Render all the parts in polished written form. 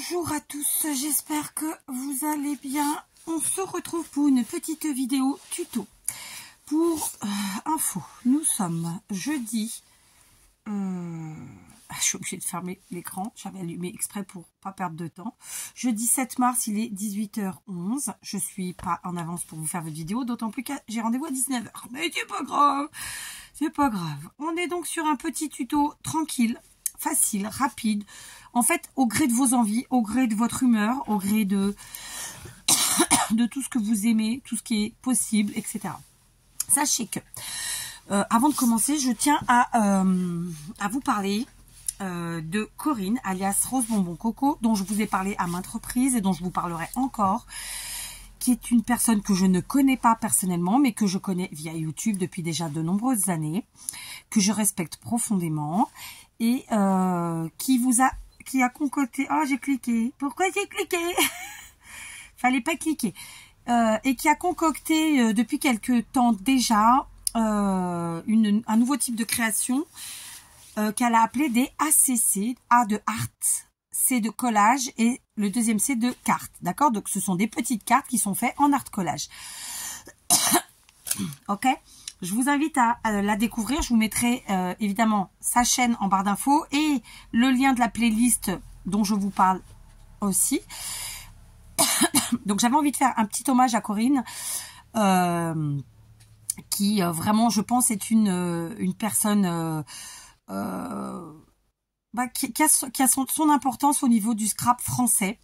Bonjour à tous, j'espère que vous allez bien. On se retrouve pour une petite vidéo tuto. Pour info, nous sommes jeudi. Je suis obligée de fermer l'écran, j'avais allumé exprès pour pas perdre de temps. Jeudi 7 mars, il est 18h11. Je suis pas en avance pour vous faire votre vidéo, d'autant plus que j'ai rendez-vous à 19h. Mais c'est pas grave, c'est pas grave. On est donc sur un petit tuto tranquille, facile, rapide. En fait, au gré de vos envies, au gré de votre humeur, au gré de tout ce que vous aimez, tout ce qui est possible, etc. Sachez que, avant de commencer, je tiens à vous parler de Corinne, alias Rose Bonbon Coco, dont je vous ai parlé à maintes reprises et dont je vous parlerai encore, qui est une personne que je ne connais pas personnellement, mais que je connais via YouTube depuis déjà de nombreuses années, que je respecte profondément et qui a concocté... Oh, j'ai cliqué. Pourquoi j'ai cliqué? Fallait pas cliquer. Et qui a concocté depuis quelques temps déjà un nouveau type de création qu'elle a appelé des ACC. A de art, C de collage et le deuxième C de carte. D'accord? Donc, ce sont des petites cartes qui sont faites en art collage. Ok? Je vous invite à la découvrir. Je vous mettrai évidemment sa chaîne en barre d'infos et le lien de la playlist dont je vous parle aussi. Donc j'avais envie de faire un petit hommage à Corinne qui vraiment je pense est une personne qui a son importance au niveau du scrap français.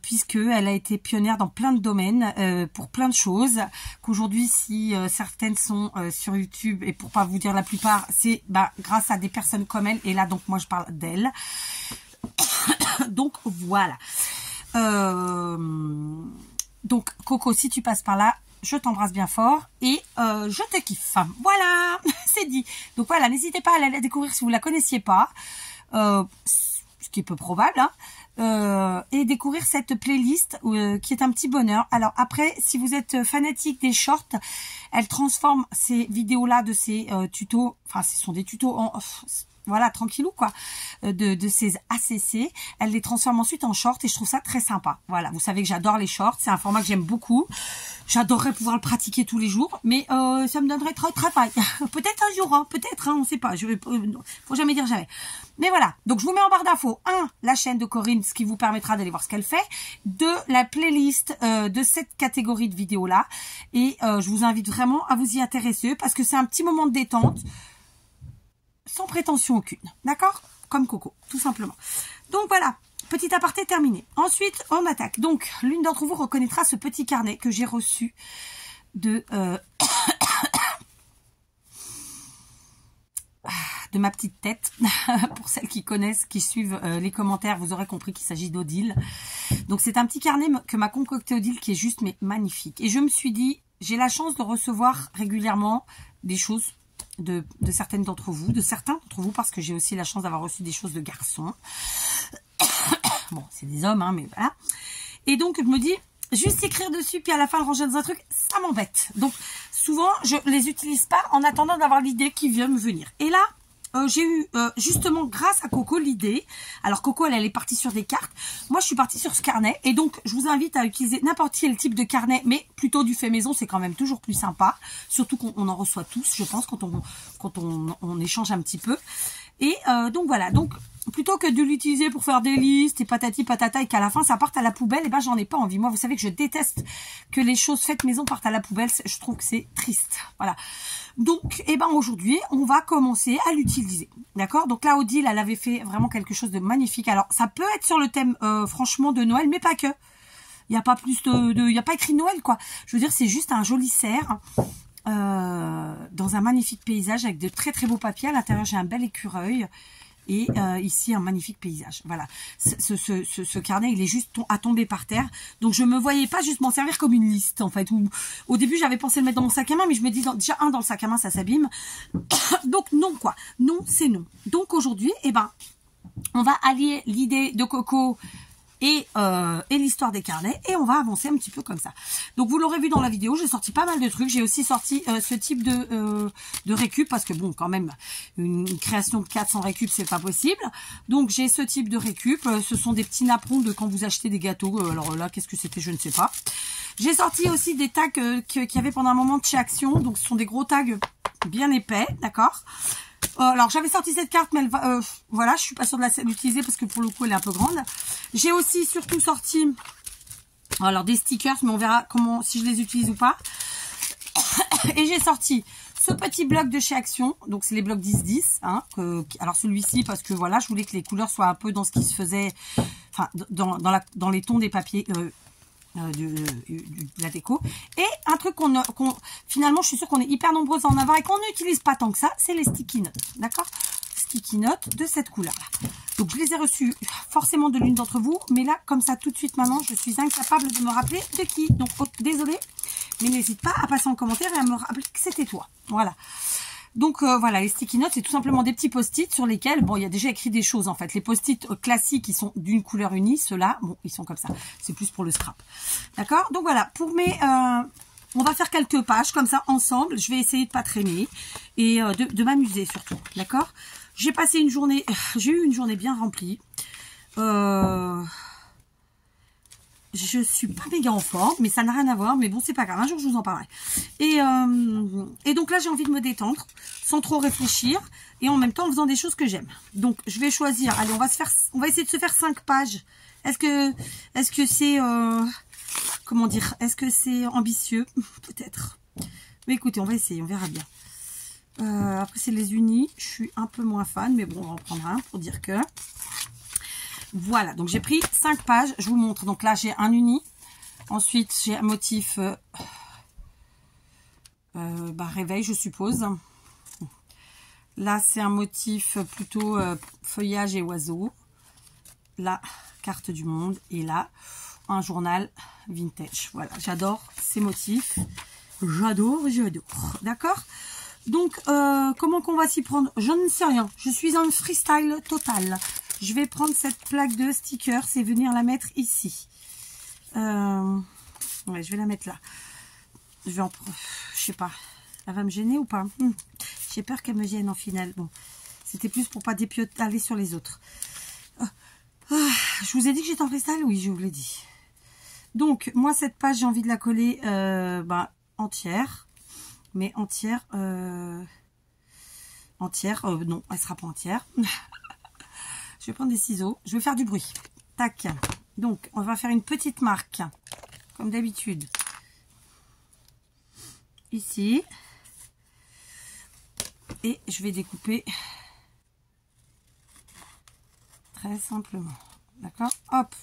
Puisqu'elle a été pionnière dans plein de domaines, pour plein de choses, qu'aujourd'hui, si certaines sont sur YouTube, et pour pas vous dire la plupart, c'est grâce à des personnes comme elle, et là, donc, moi, je parle d'elle. Donc, voilà. Donc, Coco, si tu passes par là, je t'embrasse bien fort, et je te kiffe. Voilà, c'est dit. Donc, voilà, n'hésitez pas à la découvrir si vous la connaissiez pas, ce qui est peu probable, hein. Et découvrir cette playlist qui est un petit bonheur. Alors après, si vous êtes fanatique des shorts, elle transforme ces vidéos-là de ces tutos, enfin ce sont des tutos en... voilà, tranquillou quoi, de ces ACC. Elle les transforme ensuite en shorts et je trouve ça très sympa. Voilà, vous savez que j'adore les shorts, c'est un format que j'aime beaucoup. J'adorerais pouvoir le pratiquer tous les jours, mais ça me donnerait trop de travail. Peut-être un jour, hein, peut-être, hein, on ne sait pas. Faut jamais dire jamais. Mais voilà, donc je vous mets en barre d'infos, 1, la chaîne de Corinne, ce qui vous permettra d'aller voir ce qu'elle fait, 2, la playlist de cette catégorie de vidéos-là, et je vous invite vraiment à vous y intéresser, parce que c'est un petit moment de détente, sans prétention aucune, d'accord? Comme Coco, tout simplement. Donc voilà, petit aparté terminé. Ensuite, on attaque. Donc, l'une d'entre vous reconnaîtra ce petit carnet que j'ai reçu de... de ma petite tête. Pour celles qui connaissent, qui suivent les commentaires, vous aurez compris qu'il s'agit d'Odile. Donc c'est un petit carnet que m'a concocté Odile qui est juste mais magnifique. Et je me suis dit, j'ai la chance de recevoir régulièrement des choses de certaines d'entre vous, de certains d'entre vous, parce que j'ai aussi la chance d'avoir reçu des choses de garçons. Bon, c'est des hommes, hein, mais voilà. Et donc je me dis, juste écrire dessus, puis à la fin le ranger dans un truc, ça m'embête. Donc souvent, je les utilise pas en attendant d'avoir l'idée qui vient me venir. Et là, j'ai eu justement grâce à Coco l'idée. Alors Coco elle est partie sur des cartes. Moi je suis partie sur ce carnet. Et donc je vous invite à utiliser n'importe quel type de carnet. Mais plutôt du fait maison, c'est quand même toujours plus sympa. Surtout qu'on en reçoit tous, je pense, quand on échange un petit peu. Et donc voilà, donc plutôt que de l'utiliser pour faire des listes et patati patata et qu'à la fin ça parte à la poubelle, et ben j'en ai pas envie. Moi vous savez que je déteste que les choses faites maison partent à la poubelle, je trouve que c'est triste. Voilà. Donc et ben aujourd'hui on va commencer à l'utiliser. D'accord? Donc là Odile elle avait fait vraiment quelque chose de magnifique. Alors ça peut être sur le thème franchement de Noël, mais pas que. Il n'y a pas plus il y a pas écrit Noël quoi. Je veux dire c'est juste un joli cerf. Dans un magnifique paysage avec de très très beaux papiers. À l'intérieur j'ai un bel écureuil et ici un magnifique paysage. Voilà, ce carnet il est juste à tomber par terre, donc je me voyais pas juste m'en servir comme une liste en fait. Au début j'avais pensé le mettre dans mon sac à main, mais je me dis déjà dans le sac à main ça s'abîme. Donc non quoi, non c'est non. Donc aujourd'hui eh ben on va allier l'idée de Coco et l'histoire des carnets, et on va avancer un petit peu comme ça. Donc vous l'aurez vu dans la vidéo, j'ai sorti pas mal de trucs. J'ai aussi sorti ce type de récup, parce que bon, quand même, une création de 400 récup, c'est pas possible. Donc j'ai ce type de récup. Ce sont des petits napperons de quand vous achetez des gâteaux. Alors là, qu'est-ce que c'était, je ne sais pas. J'ai sorti aussi des tags qu'il y avait pendant un moment de chez Action. Donc ce sont des gros tags bien épais, d'accord. Alors j'avais sorti cette carte, mais elle va, voilà, je suis pas sûre de l'utiliser parce que pour le coup elle est un peu grande. J'ai aussi surtout sorti alors des stickers, mais on verra comment, si je les utilise ou pas. Et j'ai sorti ce petit bloc de chez Action, donc c'est les blocs 10-10, hein, alors celui-ci parce que voilà, je voulais que les couleurs soient un peu dans ce qui se faisait, enfin dans les tons des papiers de la déco. Et un truc finalement je suis sûre qu'on est hyper nombreuses à en avoir et qu'on n'utilise pas tant que ça, c'est les sticky notes, d'accord, sticky notes de cette couleur là. Donc je les ai reçus forcément de l'une d'entre vous, mais là comme ça tout de suite maintenant je suis incapable de me rappeler de qui, donc désolée, mais n'hésite pas à passer en commentaire et à me rappeler que c'était toi. Voilà. Donc voilà, les sticky notes, c'est tout simplement des petits post-it sur lesquels, bon, il y a déjà écrit des choses en fait. Les post-it classiques, ils sont d'une couleur unie. Ceux-là, bon, ils sont comme ça. C'est plus pour le scrap. D'accord? Donc voilà, pour mes... on va faire quelques pages comme ça ensemble. Je vais essayer de pas traîner et de m'amuser surtout. D'accord? J'ai passé une journée... J'ai eu une journée bien remplie. Je suis pas méga en forme, mais ça n'a rien à voir. Mais bon, c'est pas grave. Un jour, je vous en parlerai. Et donc là, j'ai envie de me détendre, sans trop réfléchir, et en même temps en faisant des choses que j'aime. Donc, je vais choisir. Allez, on va essayer de se faire 5 pages. Est-ce que c'est comment dire? Est-ce que c'est ambitieux? Peut-être. Mais écoutez, on va essayer. On verra bien. Après, c'est les unis. Je suis un peu moins fan, mais bon, on va en prendre un pour dire que. Voilà, donc j'ai pris 5 pages, je vous montre. Donc là, j'ai un uni. Ensuite, j'ai un motif réveil, je suppose. Là, c'est un motif plutôt feuillage et oiseau. Là, carte du monde. Et là, un journal vintage. Voilà, j'adore ces motifs. J'adore. D'accord? Donc, comment qu'on va s'y prendre? Je ne sais rien. Je suis en freestyle total. Je vais prendre cette plaque de stickers et venir la mettre ici. Ouais, je vais la mettre là. Je sais pas. Elle va me gêner ou pas? J'ai peur qu'elle me gêne en finale. Bon, c'était plus pour pas aller sur les autres. Je vous ai dit que j'étais en freestyle? Oui, je vous l'ai dit. Donc, moi, cette page, j'ai envie de la coller entière. Mais entière... non, elle sera pas entière. Je vais prendre des ciseaux. Je vais faire du bruit. Tac. Donc, on va faire une petite marque. Comme d'habitude. Ici. Et je vais découper. Très simplement. D'accord? Hop.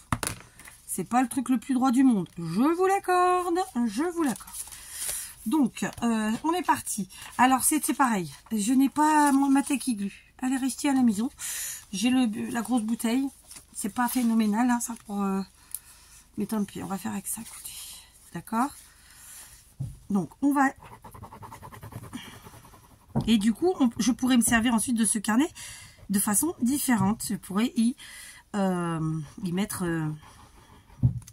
C'est pas le truc le plus droit du monde. Je vous l'accorde. Je vous l'accorde. Donc, on est parti. Alors, c'est pareil. Je n'ai pas ma Tech-Igloo. Elle est restée à la maison. J'ai la grosse bouteille. C'est pas phénoménal, hein, ça, pour... mais tant pis, on va faire avec ça, écoutez. D'accord? Donc, on va... Et du coup, je pourrais me servir ensuite de ce carnet de façon différente. Je pourrais y mettre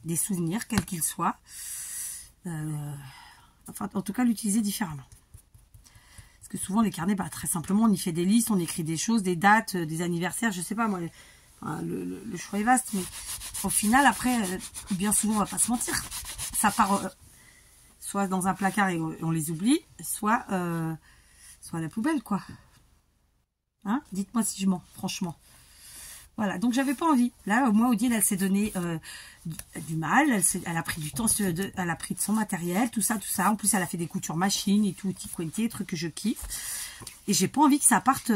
des souvenirs, quels qu'ils soient. Enfin, en tout cas, l'utiliser différemment. Parce que souvent, les carnets, très simplement, on y fait des listes, on écrit des choses, des dates, des anniversaires, je sais pas, moi, le choix est vaste, mais au final, après, bien souvent, on va pas se mentir, ça part soit dans un placard et on les oublie, soit à la poubelle, quoi. Hein? Dites-moi si je mens, franchement. Voilà, donc j'avais pas envie. Là, moi, Odile, elle s'est donné du mal. Elle a pris du temps, elle a pris de son matériel, tout ça. En plus, elle a fait des coutures machines et tout, petit trucs que je kiffe. Et j'ai pas envie que ça parte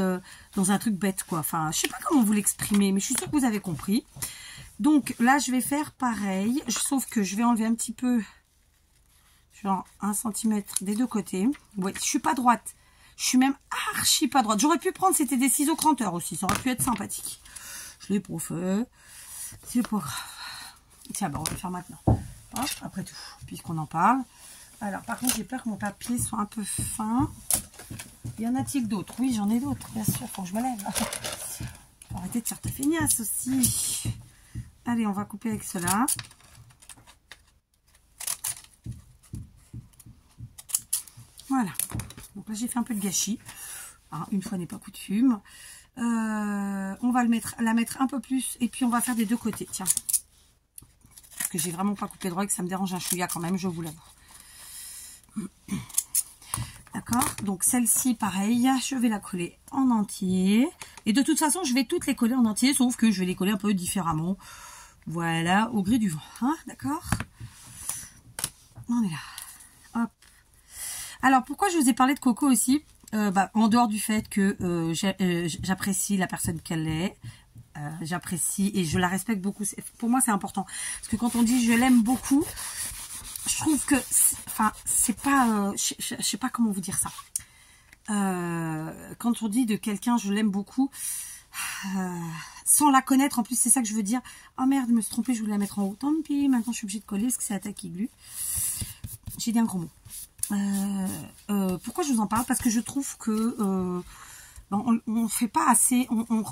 dans un truc bête, quoi. Enfin, je sais pas comment vous l'exprimer, mais je suis sûre que vous avez compris. Donc là, je vais faire pareil, sauf que je vais enlever un petit peu, genre 1 cm des deux côtés. Ouais, je suis pas droite. Je suis même archi pas droite. J'aurais pu prendre, c'était des ciseaux cranteurs aussi. Ça aurait pu être sympathique. Je l'ai pas fait. C'est pas grave. Tiens, on va le faire maintenant. Hop, après tout, puisqu'on en parle. Alors, par contre, j'ai peur que mon papier soit un peu fin. Y en a-t-il d'autres? Oui, j'en ai d'autres, bien sûr. Faut que je me lève. Faut arrêter de faire ta feignasse aussi. Allez, on va couper avec cela. Voilà. Donc là, j'ai fait un peu de gâchis. Hein, une fois n'est pas coutume. On va la mettre un peu plus. Et puis, on va faire des deux côtés. Tiens. Parce que j'ai vraiment pas coupé droit et que ça me dérange un chouïa quand même, je vous l'avoue. D'accord. Donc, celle-ci, pareil. Je vais la coller en entier. Et de toute façon, je vais toutes les coller en entier. Sauf que je vais les coller un peu différemment. Voilà, au gré du vent. Hein, d'accord. On est là. Hop. Alors, pourquoi je vous ai parlé de Coco aussi, en dehors du fait que j'apprécie la personne qu'elle est, j'apprécie et je la respecte beaucoup. Pour moi, c'est important. Parce que quand on dit je l'aime beaucoup, je trouve que, enfin, c'est pas, je sais pas comment vous dire ça. Quand on dit de quelqu'un je l'aime beaucoup, sans la connaître, en plus c'est ça que je veux dire. Oh merde, je me suis trompée, je voulais la mettre en haut. Tant pis, maintenant je suis obligée de coller parce que c'est la taille qui glue. J'ai dit un gros mot. Pourquoi je vous en parle? Parce que je trouve que on fait pas assez, on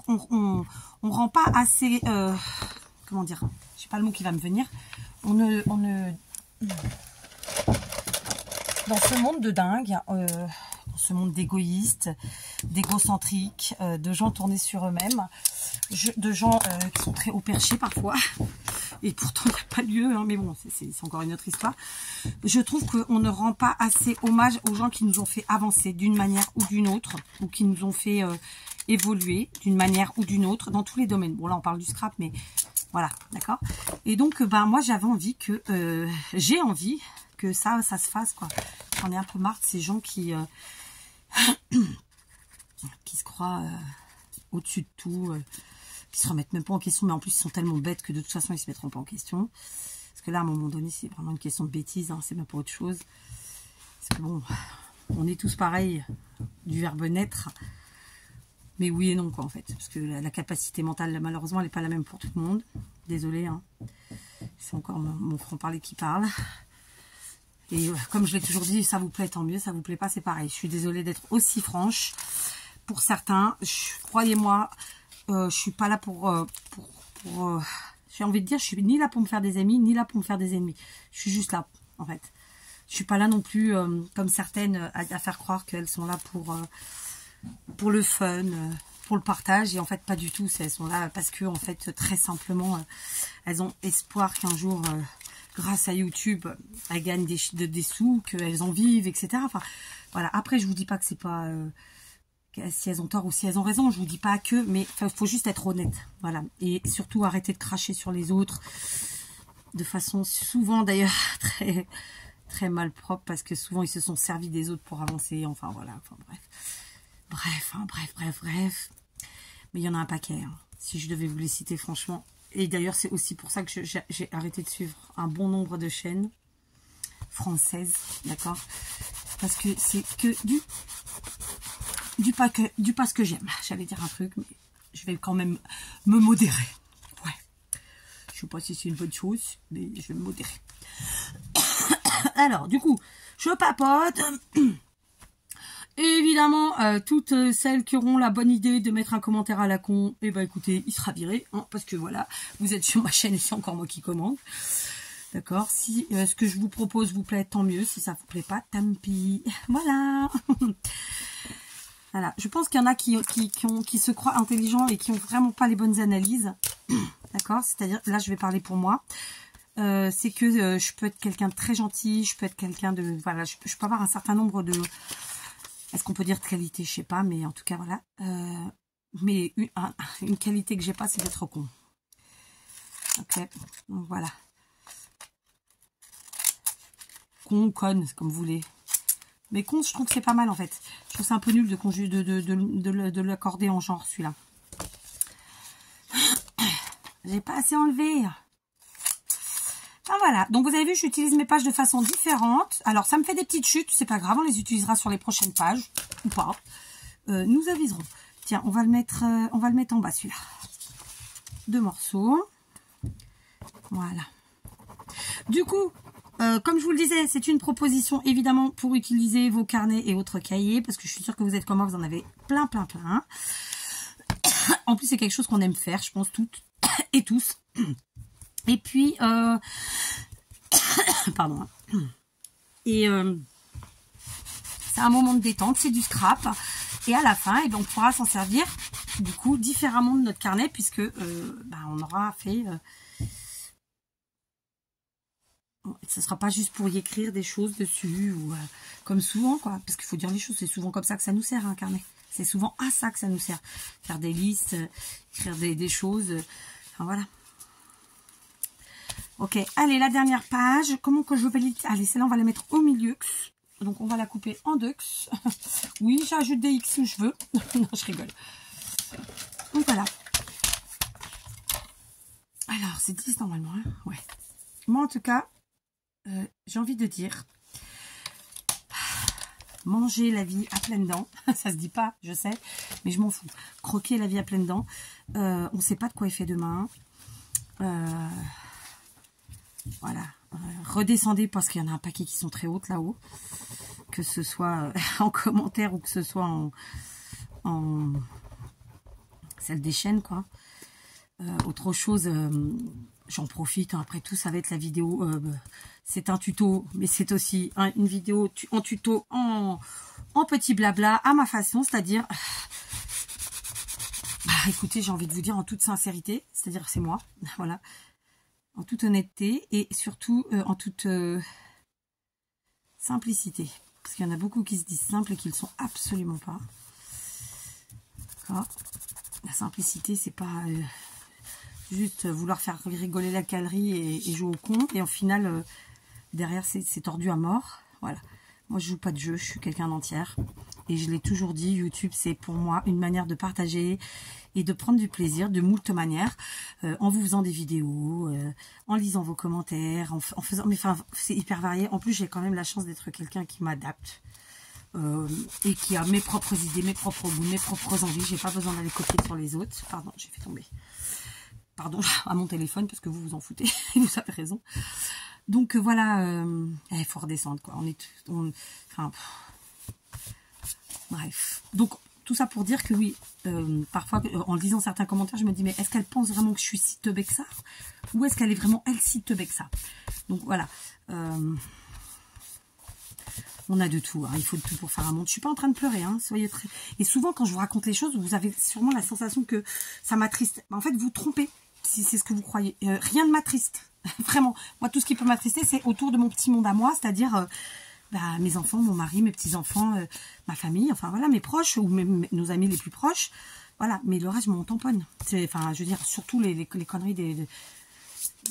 rend pas assez, comment dire, je sais pas le mot qui va me venir. On ne dans ce monde de dingue, dans ce monde d'égoïstes, d'égocentriques, de gens tournés sur eux-mêmes, de gens qui sont très haut perchés parfois. Et pourtant, il n'y a pas lieu, hein, mais bon, c'est encore une autre histoire. Je trouve qu'on ne rend pas assez hommage aux gens qui nous ont fait avancer d'une manière ou d'une autre, ou qui nous ont fait évoluer d'une manière ou d'une autre, dans tous les domaines. Bon, là, on parle du scrap, mais voilà, d'accord. Et donc, moi, j'avais envie que, j'ai envie que ça se fasse, quoi. J'en ai un peu marre de ces gens qui se croient au-dessus de tout, qui se remettent même pas en question, mais en plus ils sont tellement bêtes que de toute façon ils se mettront pas en question. Parce que là, à un moment donné, c'est vraiment une question de bêtise, hein, c'est même pas autre chose. Parce que bon, on est tous pareils, du verbe naître, mais oui et non, quoi, en fait. Parce que la capacité mentale, malheureusement, elle n'est pas la même pour tout le monde. Désolée, hein. C'est encore mon franc-parler qui parle. Et comme je l'ai toujours dit, ça vous plaît, tant mieux, ça vous plaît pas, c'est pareil. Je suis désolée d'être aussi franche. Pour certains, croyez-moi, je suis pas là pour j'ai envie de dire, je suis ni là pour me faire des amis, ni là pour me faire des ennemis. Je suis juste là, en fait. Je suis pas là non plus, comme certaines, à faire croire qu'elles sont là pour le fun, pour le partage. Et en fait, pas du tout. Elles sont là parce que, en fait, très simplement, elles ont espoir qu'un jour, grâce à YouTube, elles gagnent des sous, qu'elles en vivent, etc. Enfin, voilà. Après, je vous dis pas que c'est pas... si elles ont tort ou si elles ont raison, je vous dis pas que, mais il faut juste être honnête, voilà, et surtout arrêter de cracher sur les autres, de façon souvent d'ailleurs très très mal propre, parce que souvent ils se sont servis des autres pour avancer, enfin voilà, enfin bref, mais il y en a un paquet, hein, si je devais vous les citer franchement, et d'ailleurs c'est aussi pour ça que j'ai arrêté de suivre un bon nombre de chaînes françaises, d'accord, parce que c'est que du pas ce que j'aime. J'allais dire un truc, mais je vais quand même me modérer. Ouais. Je sais pas si c'est une bonne chose, mais je vais me modérer. Alors, du coup, je papote. Et évidemment, toutes celles qui auront la bonne idée de mettre un commentaire à la con, eh ben écoutez, il sera viré, hein, parce que voilà, vous êtes sur ma chaîne et c'est encore moi qui commande. D'accord. Si ce que je vous propose vous plaît, tant mieux. Si ça vous plaît pas, tant pis. Voilà. Voilà, je pense qu'il y en a qui se croient intelligents et qui ont vraiment pas les bonnes analyses. D'accord. C'est-à-dire, là, je vais parler pour moi. C'est que je peux être quelqu'un de très gentil, je peux être quelqu'un de... Voilà, je peux avoir un certain nombre de... Est-ce qu'on peut dire de qualité? Je sais pas, mais en tout cas, voilà. Mais une qualité que j'ai pas, c'est d'être con. Ok, donc voilà. Con, conne, comme vous voulez. Mais con, je trouve que c'est pas mal en fait. Je trouve c'est un peu nul de l'accorder en genre celui-là. J'ai pas assez enlevé. Ah voilà, donc vous avez vu, j'utilise mes pages de façon différente. Alors ça me fait des petites chutes, c'est pas grave, on les utilisera sur les prochaines pages, ou pas. Nous aviserons. Tiens, on va le mettre en bas celui-là. 2 morceaux. Voilà. Du coup, comme je vous le disais, c'est une proposition évidemment pour utiliser vos carnets et autres cahiers, parce que je suis sûre que vous êtes comme moi, vous en avez plein. En plus, c'est quelque chose qu'on aime faire, je pense toutes et tous. Et puis, pardon. Et c'est un moment de détente, c'est du scrap. Et à la fin, on pourra s'en servir du coup différemment de notre carnet puisque on aura fait... ce ne sera pas juste pour y écrire des choses dessus ou comme souvent, quoi. Parce qu'il faut dire les choses, c'est souvent comme ça que ça nous sert, un carnet. C'est souvent à ça que ça nous sert. Faire des listes, écrire des choses. Enfin, voilà. Ok, allez, la dernière page. Comment que je vais... Allez, celle-là, on va la mettre au milieu. Donc, on va la couper en deux. Oui, j'ajoute des X où je veux. Non, je rigole. Donc, voilà. Alors, c'est 10 normalement, hein. Ouais. Moi, en tout cas, j'ai envie de dire... Manger la vie à pleines dents. Ça se dit pas, je sais, mais je m'en fous. Croquer la vie à pleines dents. On ne sait pas de quoi il fait demain. Voilà. Redescendez parce qu'il y en a un paquet qui sont très hautes là-haut. Que ce soit en commentaire ou que ce soit en celle des chaînes, quoi. Autre chose, j'en profite. Hein, après tout, ça va être la vidéo. C'est un tuto, mais c'est aussi une vidéo en tuto, en petit blabla, à ma façon. C'est-à-dire, écoutez, j'ai envie de vous dire en toute sincérité, c'est-à-dire c'est moi, voilà. En toute honnêteté et surtout en toute simplicité. Parce qu'il y en a beaucoup qui se disent simples et qui ne le sont absolument pas. D'accord. La simplicité, c'est pas juste vouloir faire rigoler la galerie et jouer au con. Et au final, derrière, c'est tordu à mort. Voilà. Moi, je joue pas de jeu, je suis quelqu'un d'entière. Et je l'ai toujours dit, YouTube, c'est pour moi une manière de partager et de prendre du plaisir de moult manières, en vous faisant des vidéos, en lisant vos commentaires, en faisant... Mais enfin, c'est hyper varié. En plus, j'ai quand même la chance d'être quelqu'un qui m'adapte. Et qui a mes propres idées, mes propres goûts, mes propres envies. J'ai pas besoin d'aller copier sur les autres. Pardon, j'ai fait tomber. Pardon, à mon téléphone, parce que vous vous en foutez. Vous avez raison. Donc voilà, il faut redescendre, quoi. Enfin, bref. Donc, tout ça pour dire que oui, parfois, en lisant certains commentaires, je me dis, mais est-ce qu'elle pense vraiment que je suis si teubée que ça? Ou est-ce qu'elle est vraiment, elle, si teubée que ça? Donc voilà. On a de tout, hein. Il faut de tout pour faire un monde. Je suis pas en train de pleurer, hein. Soyez très... Et souvent, quand je vous raconte les choses, vous avez sûrement la sensation que ça m'attriste. En fait, vous trompez, si c'est ce que vous croyez. Rien ne m'attriste. Vraiment. Moi, tout ce qui peut m'attrister, c'est autour de mon petit monde à moi, c'est-à-dire mes enfants, mon mari, mes petits-enfants, ma famille, enfin voilà, mes proches, ou même nos amis les plus proches. Voilà, mais le reste, je m'en tamponne. Enfin, je veux dire, surtout les conneries de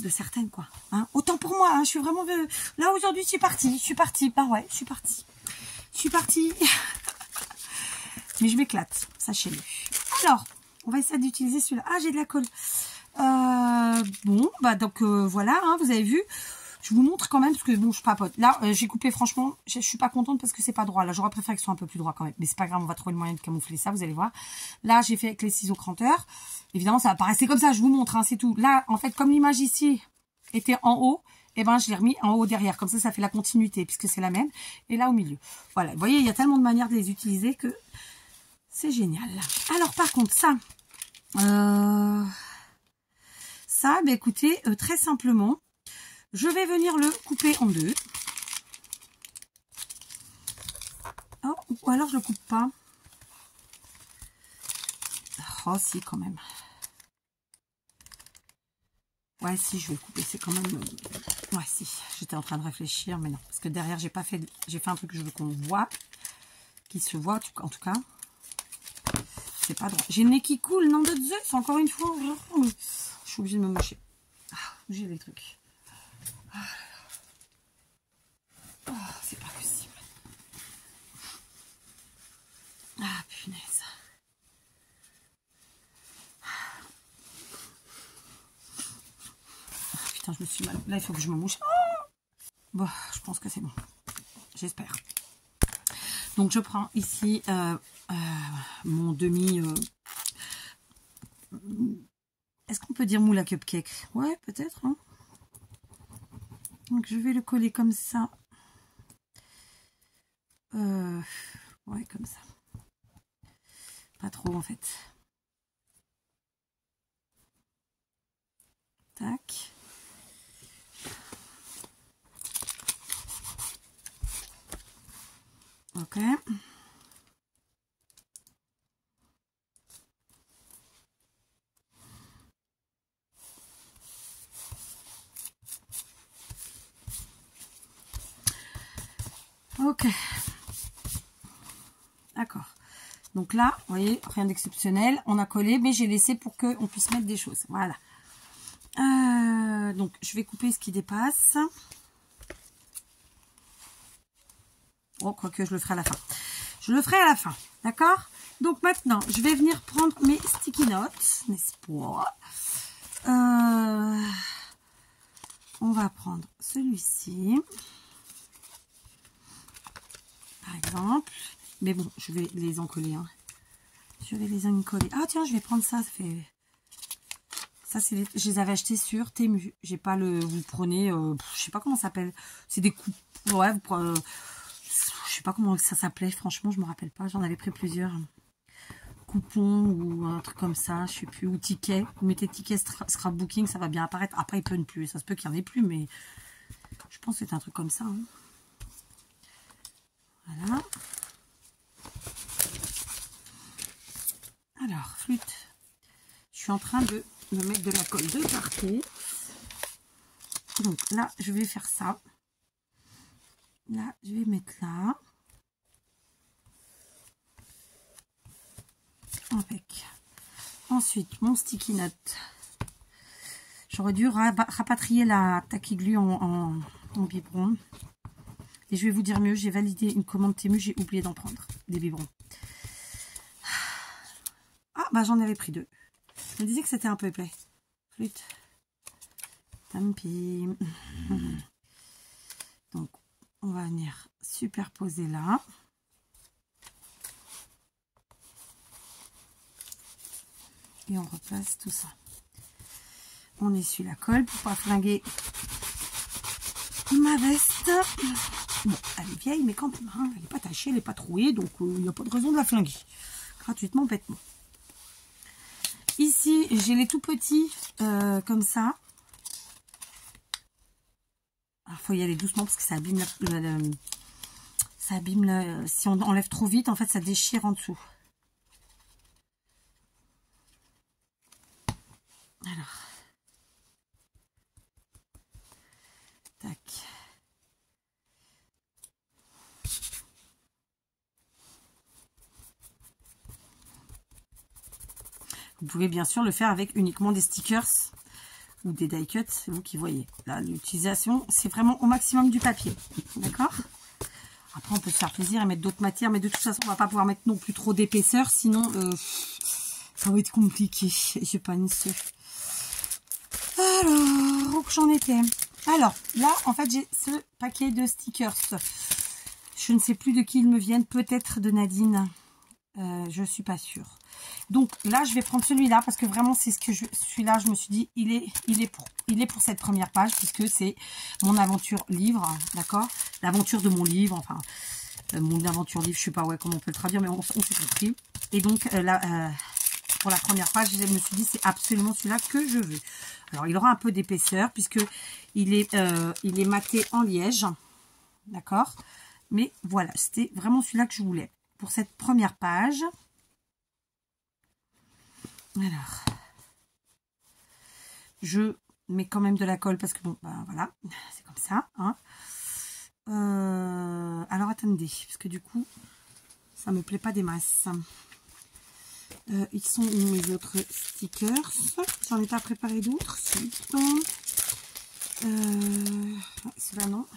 certaines, quoi. Hein. Autant pour moi, hein, je suis vraiment... Là, aujourd'hui, je suis partie. Bah ouais, je suis partie. Mais je m'éclate, sachez-le. Alors, on va essayer d'utiliser celui-là. Ah, j'ai de la colle. Bon, bah donc voilà, hein, vous avez vu. Je vous montre quand même, parce que bon, je papote. Là, j'ai coupé, franchement, je suis pas contente parce que c'est pas droit. Là, j'aurais préféré que ce soit un peu plus droit quand même. Mais c'est pas grave, on va trouver le moyen de camoufler ça, vous allez voir. Là, j'ai fait avec les ciseaux cranteurs. Évidemment, ça va pas rester comme ça, je vous montre, hein, c'est tout. Là, en fait, comme l'image ici était en haut, et ben je l'ai remis en haut derrière. Comme ça fait la continuité, puisque c'est la même. Et là, au milieu. Voilà, vous voyez, il y a tellement de manières de les utiliser que c'est génial. Alors, par contre, ça... Ça, bah, écoutez, très simplement, je vais venir le couper en deux. Oh, ou alors je le coupe pas. Oh, si, quand même. Ouais, si, je vais le couper. C'est quand même... Ouais, si. J'étais en train de réfléchir, mais non. Parce que derrière, j'ai fait un truc que je veux qu'on voit. Qui se voit, en tout cas. C'est pas droit. J'ai le nez qui coule, nom de Zeus, encore une fois. Je suis obligée de me moucher. Ah, j'ai des trucs. Oh, c'est pas possible. Ah, punaise. Oh, putain, je me suis mal. Là, il faut que je me mouche. Oh, bon, je pense que c'est bon. J'espère. Donc, je prends ici mon demi... Est-ce qu'on peut dire moule à cupcake? Ouais, peut-être. Hein. Donc, je vais le coller comme ça. Ouais, comme ça. Pas trop, en fait. Tac. Ok. Ok. D'accord. Donc là, vous voyez, rien d'exceptionnel. On a collé, mais j'ai laissé pour qu'on puisse mettre des choses. Voilà. Donc, je vais couper ce qui dépasse. Oh, quoique je le ferai à la fin. Je le ferai à la fin. D'accord? Donc maintenant, je vais venir prendre mes sticky notes, n'est-ce pas? On va prendre celui-ci. Par exemple. Mais bon, je vais les encoller. Hein. Je vais les encoller. Ah tiens, je vais prendre ça. Ça, c'est je les avais achetés sur Temu. J'ai pas le... Vous prenez... je sais pas comment ça s'appelle. C'est des coupes... Ouais, vous prenez... je sais pas comment ça s'appelait. Franchement, je me rappelle pas. J'en avais pris plusieurs. Coupons ou un truc comme ça. Je sais plus. Ou ticket. Vous mettez ticket scrapbooking. Ça va bien apparaître. Après, il peut ne plus. Ça se peut qu'il n'y en ait plus. Mais je pense que c'est un truc comme ça. Hein. Voilà. Alors, flûte. Je suis en train de me mettre de la colle de partout. Donc là, je vais faire ça. Là, je vais mettre là. Avec. Ensuite, mon sticky note. J'aurais dû rapatrier la tacky glue en biberon. Et je vais vous dire mieux, j'ai validé une commande Temu, j'ai oublié d'en prendre des biberons. Ah, bah j'en avais pris 2. Je me disais que c'était un peu épais. Flûte. Tant pis. Donc, on va venir superposer là. Et on replace tout ça. On essuie la colle pour pas flinguer ma veste. Bon, elle est vieille, mais quand même, hein, elle n'est pas tachée, elle n'est pas trouée, donc il n'y a pas de raison de la flinguer. Gratuitement, bêtement. Ici, j'ai les tout petits, comme ça. Alors, il faut y aller doucement parce que ça abîme ça abîme si on enlève trop vite, en fait, ça déchire en dessous. Alors. Tac. Vous pouvez bien sûr le faire avec uniquement des stickers ou des die cuts, c'est vous qui voyez. Là, l'utilisation, c'est vraiment au maximum du papier. D'accord? Après, on peut se faire plaisir et mettre d'autres matières, mais de toute façon, on va pas pouvoir mettre non plus trop d'épaisseur, sinon ça va être compliqué. J'ai pas une seule. Alors, où j'en étais? Alors, là, en fait, j'ai ce paquet de stickers. Je ne sais plus de qui ils me viennent, peut-être de Nadine. Je suis pas sûre. Donc là, je vais prendre celui-là parce que vraiment, c'est ce que celui-là, je me suis dit, il est pour cette première page puisque c'est mon aventure livre, d'accord? L'aventure de mon livre, enfin, mon aventure livre, je sais pas comment on peut le traduire, mais on s'est compris. Et donc là, pour la première page, je me suis dit, c'est absolument celui-là que je veux. Alors, il aura un peu d'épaisseur puisque il est maté en liège, d'accord? Mais voilà, c'était vraiment celui-là que je voulais pour cette première page. Alors, je mets quand même de la colle parce que bon, ben voilà, c'est comme ça. Hein. Alors attendez, parce que du coup, ça me plaît pas des masses. Ils sont où mes autres stickers? J'en ai pas préparé d'autres. Cela non.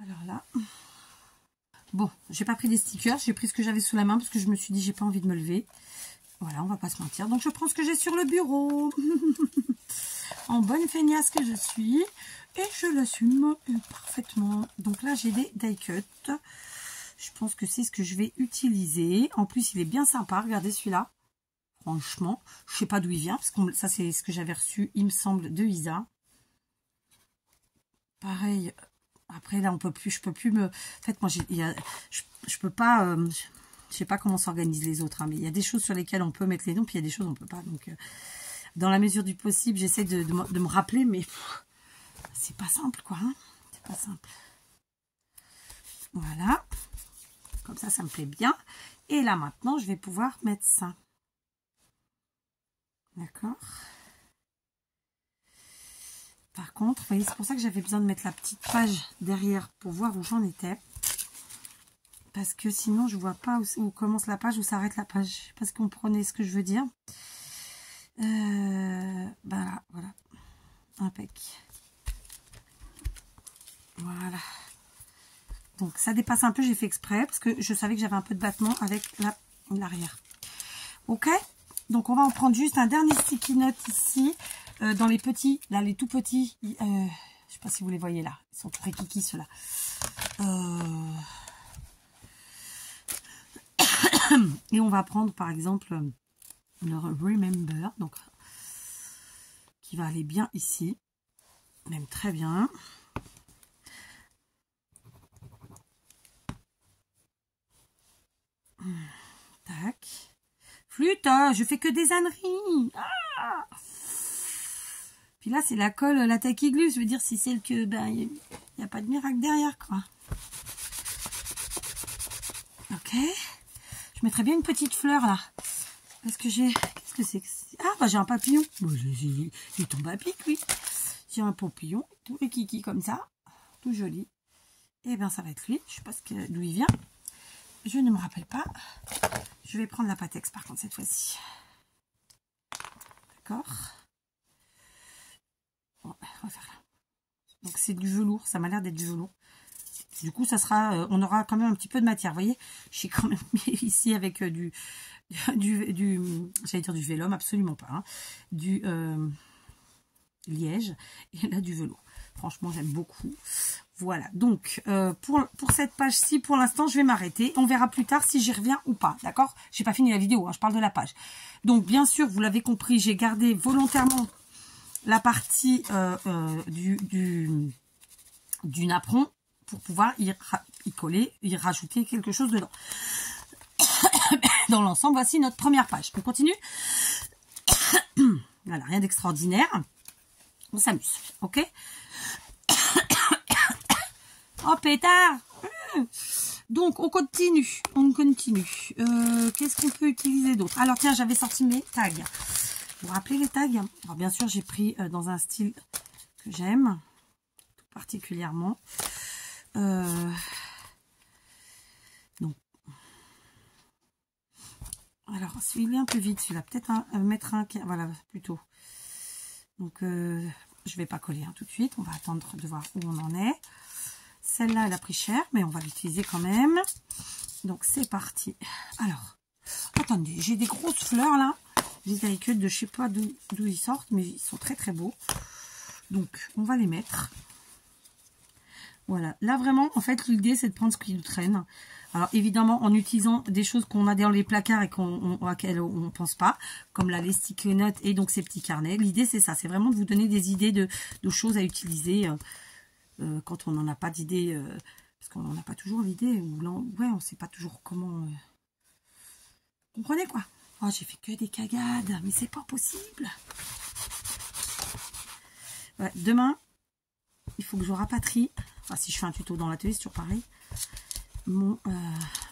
Alors là. Bon, j'ai pas pris des stickers, j'ai pris ce que j'avais sous la main parce que je me suis dit j'ai pas envie de me lever. Voilà, on va pas se mentir. Donc je prends ce que j'ai sur le bureau. En bonne feignasse que je suis. Et je l'assume parfaitement. Donc là j'ai des die cuts. Je pense que c'est ce que je vais utiliser. En plus il est bien sympa, regardez celui-là. Franchement, je sais pas d'où il vient. Parce que ça c'est ce que j'avais reçu, il me semble, de Isa. Pareil. Après là on peut plus, je peux plus me. En fait moi je peux pas. Je sais pas comment s'organisent les autres, hein, mais il y a des choses sur lesquelles on peut mettre les noms, puis il y a des choses on peut pas. Donc dans la mesure du possible, j'essaie de me rappeler, mais c'est pas simple quoi. Hein, c'est pas simple. Voilà. Comme ça me plaît bien. Et là, maintenant, je vais pouvoir mettre ça. D'accord. Par contre, vous voyez, c'est pour ça que j'avais besoin de mettre la petite page derrière pour voir où j'en étais. Parce que sinon, je vois pas où commence la page, où s'arrête la page. Je sais pas si vous comprenez ce que je veux dire. Voilà, voilà. Impec. Voilà. Donc, ça dépasse un peu, j'ai fait exprès, parce que je savais que j'avais un peu de battement avec l'arrière. Ok. Donc, on va en prendre juste un dernier sticky note ici. Dans les petits, là, les tout petits. Je sais pas si vous les voyez là. Ils sont très kiki, ceux-là. Et on va prendre, par exemple, le Remember. Donc, qui va aller bien ici. Même très bien. Tac. Flûte, je fais que des âneries. Ah, puis là, c'est la colle, la tacky glue. Je veux dire, si c'est le que, ben, il n'y a pas de miracle derrière, quoi. Ok. Je mettrais bien une petite fleur, là. Parce que j'ai... Qu'est-ce que c'est? Ah, bah, j'ai un papillon. Bon, il tombe à pic, lui. J'ai un papillon, tout kiki comme ça. Tout joli. Et bien, ça va être lui. Je sais pas d'où il vient. Je ne me rappelle pas. Je vais prendre la Patex, par contre, cette fois-ci. D'accord. Bon, on va faire là. Donc, c'est du velours. Ça m'a l'air d'être du velours. Du coup, ça sera, on aura quand même un petit peu de matière. Vous voyez, j'ai quand même mis ici avec j'allais dire du vélum, absolument pas. Hein, du liège et là du velours. Franchement, j'aime beaucoup. Voilà. Donc, pour cette page-ci, pour l'instant, je vais m'arrêter. On verra plus tard si j'y reviens ou pas. D'accord? J'ai pas fini la vidéo. Hein, je parle de la page. Donc, bien sûr, vous l'avez compris, j'ai gardé volontairement la partie du napperon pour pouvoir y coller, y rajouter quelque chose dedans. Dans l'ensemble, voici notre première page. On continue. Voilà, rien d'extraordinaire. On s'amuse, ok? Oh, pétard! Donc, on continue. On continue. Qu'est-ce qu'on peut utiliser d'autre? Alors, tiens, j'avais sorti mes tags. Vous vous rappelez les tags? Alors, bien sûr, j'ai pris dans un style que j'aime, tout particulièrement. Donc, alors, celui-là un peu vite, celui-là, peut-être mettre un, voilà, plutôt. Donc, je vais pas coller tout de suite, on va attendre de voir où on en est. Celle-là, elle a pris cher, mais on va l'utiliser quand même. Donc, c'est parti. Alors, attendez, j'ai des grosses fleurs là, des aricules de je sais pas d'où ils sortent, mais ils sont très très beaux. Donc, on va les mettre. Voilà, là vraiment, en fait, l'idée, c'est de prendre ce qui nous traîne. Alors, évidemment, en utilisant des choses qu'on a dans les placards et auxquelles on ne pense pas, comme les sticky notes et donc ces petits carnets. L'idée, c'est ça, c'est vraiment de vous donner des idées de choses à utiliser quand on n'en a pas d'idée, parce qu'on n'en a pas toujours l'idée, ou ouais, on ne sait pas toujours comment... Vous comprenez, quoi? Oh, j'ai fait que des cagades, mais c'est pas possible. Ouais, demain, il faut que je rapatrie... Enfin, si je fais un tuto dans l'atelier, c'est toujours pareil. Mon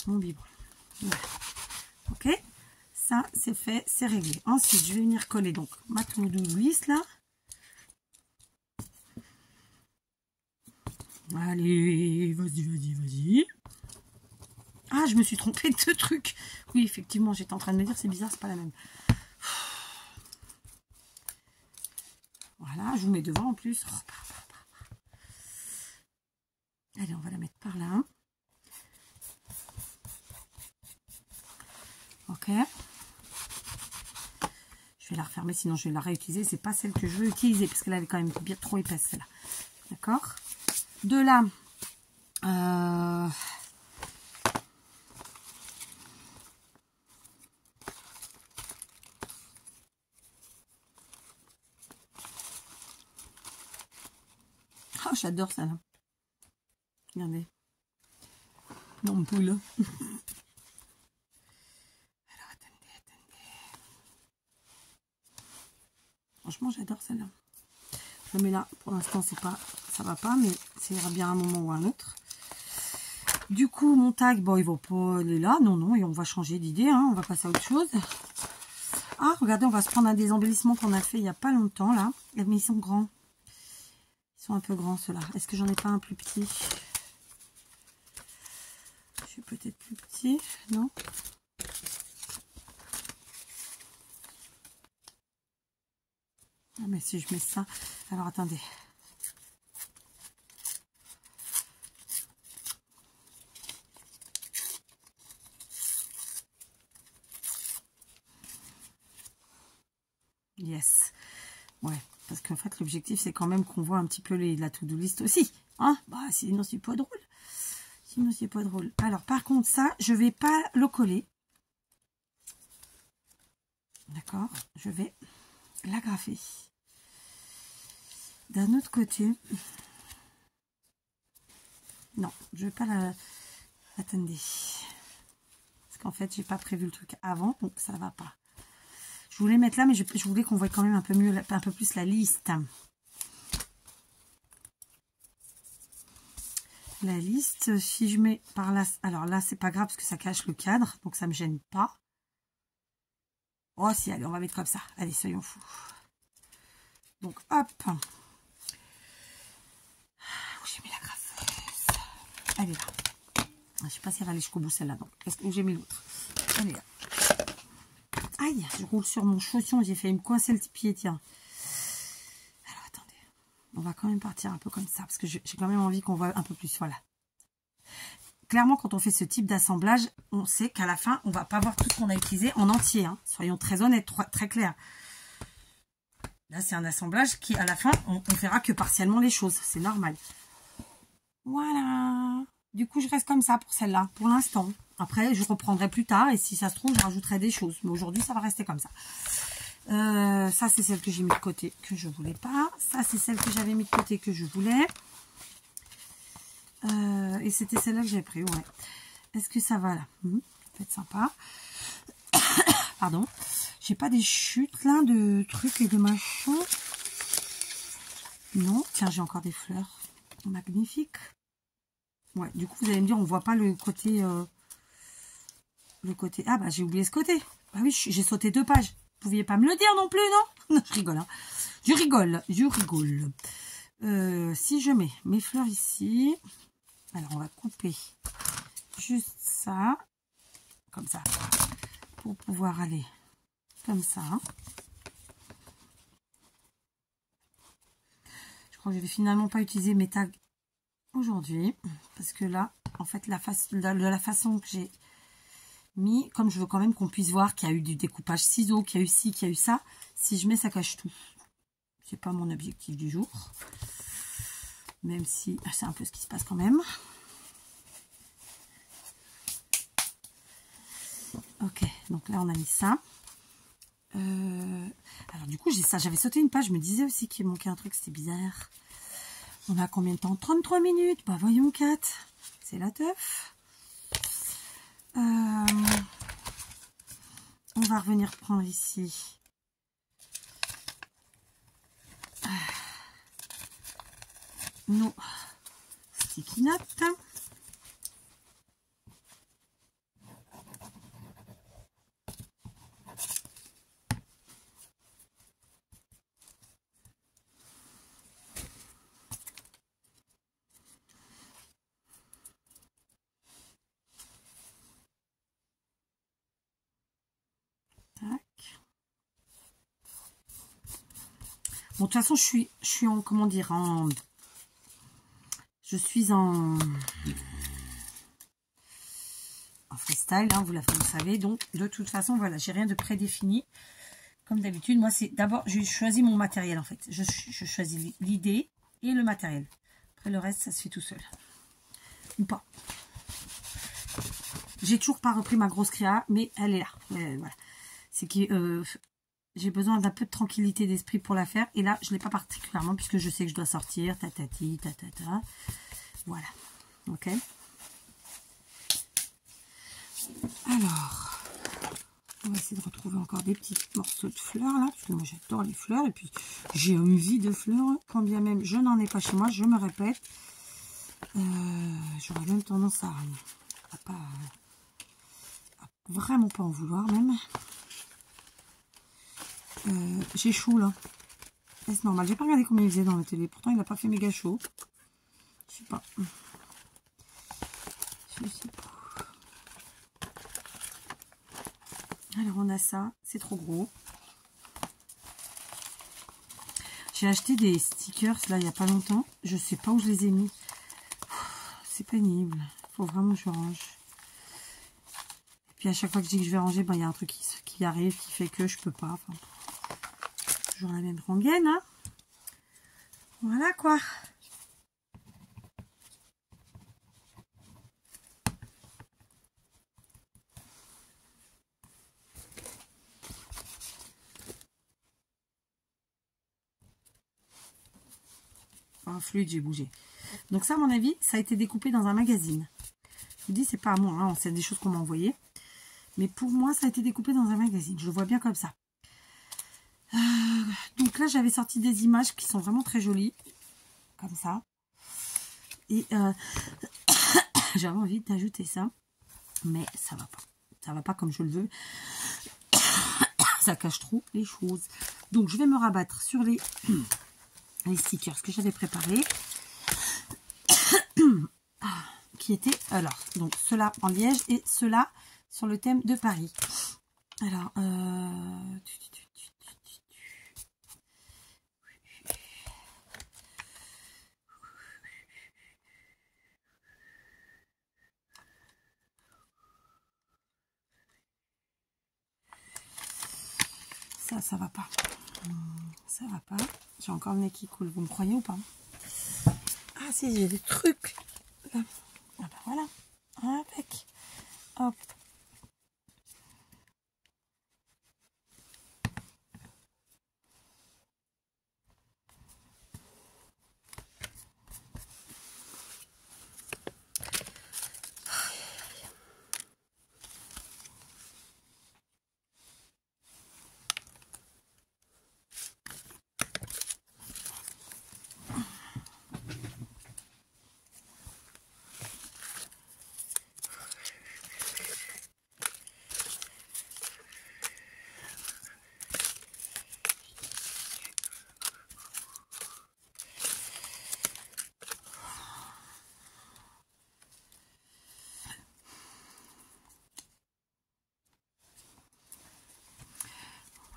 biberon. Voilà. Ok, ça c'est fait, c'est réglé. Ensuite, je vais venir coller donc ma to-do list là. Allez, vas-y, vas-y, vas-y. Ah, je me suis trompée de truc. Oui, effectivement, j'étais en train de me dire, c'est bizarre, c'est pas la même. Voilà, je vous mets devant en plus. Allez, on va la mettre par là. Ok. Je vais la refermer, sinon je vais la réutiliser. C'est pas celle que je veux utiliser, parce qu'elle est quand même bien trop épaisse, celle-là. D'accord. De là, oh, j'adore ça là. Regardez. L'ampoule. Alors, attendez. Franchement, j'adore celle-là. Je mets là. Pour l'instant, c'est pas, ça va pas, mais ça ira bien à un moment ou à un autre. Du coup, mon tag, bon, il va pas aller là. Non, non, et on va changer d'idée. Hein, on va passer à autre chose. Ah, regardez, on va se prendre un des embellissements qu'on a fait il n'y a pas longtemps, là. Mais ils sont grands. Ils sont un peu grands, ceux-là. Est-ce que j'en ai pas un plus petit? Je suis peut-être plus petit, non? Ah, mais si je mets ça... Alors, attendez. Yes. Ouais, parce qu'en fait, l'objectif, c'est quand même qu'on voit un petit peu la to-do list aussi. Hein? Bah, sinon, c'est pas drôle. Sinon, c'est pas drôle. Alors, par contre, ça, je vais pas le coller. D'accord? Je vais l'agrafer. D'un autre côté... Non, je vais pas la... Attendez. Parce qu'en fait, j'ai pas prévu le truc avant, donc ça va pas. Je voulais mettre là, mais je voulais qu'on voit quand même un peu mieux, un peu plus la liste. La liste, si je mets par là... Alors là, c'est pas grave parce que ça cache le cadre, donc ça me gêne pas. Oh si, allez, on va mettre comme ça. Allez, soyons fous. Donc, hop. Où j'ai mis la graffeuse? Elle est là. Je sais pas si elle va aller jusqu'au bout, celle-là. Donc, où j'ai mis l'autre? Elle est là. Aïe, je roule sur mon chausson. J'ai failli me coincer le pied, tiens. Alors, attendez. On va quand même partir un peu comme ça, parce que j'ai quand même envie qu'on voit un peu plus. Voilà. Clairement, quand on fait ce type d'assemblage, on sait qu'à la fin, on va pas voir tout ce qu'on a utilisé en entier. Hein. Soyons très honnêtes, très clairs. Là, c'est un assemblage qui, à la fin, on verra que partiellement les choses. C'est normal. Voilà. Du coup, je reste comme ça pour celle-là, pour l'instant. Après, je reprendrai plus tard. Et si ça se trouve, je rajouterai des choses. Mais aujourd'hui, ça va rester comme ça. Ça, c'est celle que j'ai mis de côté, que je voulais pas. Ça, c'est celle que j'avais mis de côté, que je voulais. Et c'était celle-là que j'ai pris, ouais. Est-ce que ça va là? Ça peut être sympa. Pardon. J'ai pas des chutes là de trucs et de machins. Non. Tiens, j'ai encore des fleurs. Magnifique. Ouais, du coup, vous allez me dire, on voit pas le côté... Ah bah, j'ai oublié ce côté. Bah oui, j'ai sauté 2 pages. Vous pouviez pas me le dire non plus, non? Non, je rigole, hein. Je rigole. Si je mets mes fleurs ici... Alors, on va couper juste ça, comme ça, pour pouvoir aller comme ça. Je crois que je vais finalement pas utiliser mes tags aujourd'hui, parce que là, en fait, de la façon que j'ai mis, comme je veux quand même qu'on puisse voir qu'il y a eu du découpage ciseaux, qu'il y a eu ci, qu'il y a eu ça, si je mets, ça cache tout. C'est pas mon objectif du jour. Même si c'est un peu ce qui se passe quand même. Ok, donc là on a mis ça. Alors du coup j'ai ça, j'avais sauté une page, je me disais aussi qu'il manquait un truc, c'était bizarre. On a combien de temps? 33 minutes. Bah voyons 4. C'est la teuf. On va revenir prendre ici. Nos sticky notes. Bon, de toute façon, je suis en, comment dire, je suis en freestyle, hein, vous savez. Donc, de toute façon, voilà, j'ai rien de prédéfini. Comme d'habitude, moi, c'est d'abord, je choisis mon matériel, en fait. Je choisis l'idée et le matériel. Après, le reste, ça se fait tout seul. Ou pas. J'ai toujours pas repris ma grosse créa, mais elle est là. Voilà. C'est que j'ai besoin d'un peu de tranquillité d'esprit pour la faire. Et là, je ne l'ai pas particulièrement puisque je sais que je dois sortir. Tatati, tatata. Voilà. Ok. Alors, on va essayer de retrouver encore des petits morceaux de fleurs là. Parce que moi, j'adore les fleurs. Et puis, j'ai une vie de fleurs. Quand bien même je n'en ai pas chez moi, je me répète. J'aurais même tendance à vraiment pas en vouloir même. J'ai chaud là. C'est normal. J'ai pas regardé combien il faisait dans la télé. Pourtant, il n'a pas fait méga chaud. Je sais pas. Je sais pas. Alors, on a ça. C'est trop gros. J'ai acheté des stickers là il n'y a pas longtemps. Je sais pas où je les ai mis. C'est pénible. Faut vraiment que je range. Et puis à chaque fois que je dis que je vais ranger, ben, il y a un truc qui arrive qui fait que je peux pas. Enfin, toujours la même rengaine, hein. Voilà quoi. Un fluide, j'ai bougé. Donc ça, à mon avis, ça a été découpé dans un magazine. Je vous dis, c'est pas à moi, hein, c'est des choses qu'on m'a envoyées. Mais pour moi, ça a été découpé dans un magazine. Je le vois bien comme ça. Donc là, j'avais sorti des images qui sont vraiment très jolies. Comme ça. Et j'avais envie d'ajouter ça. Mais ça va pas. Ça va pas comme je le veux. Ça cache trop les choses. Donc, je vais me rabattre sur les stickers que j'avais préparés. Qui étaient, alors, donc ceux-là en liège et ceux-là sur le thème de Paris. Alors, ça va pas. Ça va pas. J'ai encore le nez qui coule. Vous me croyez ou pas? Ah si, j'ai des trucs. Là. Ah ben voilà. Avec. Hop.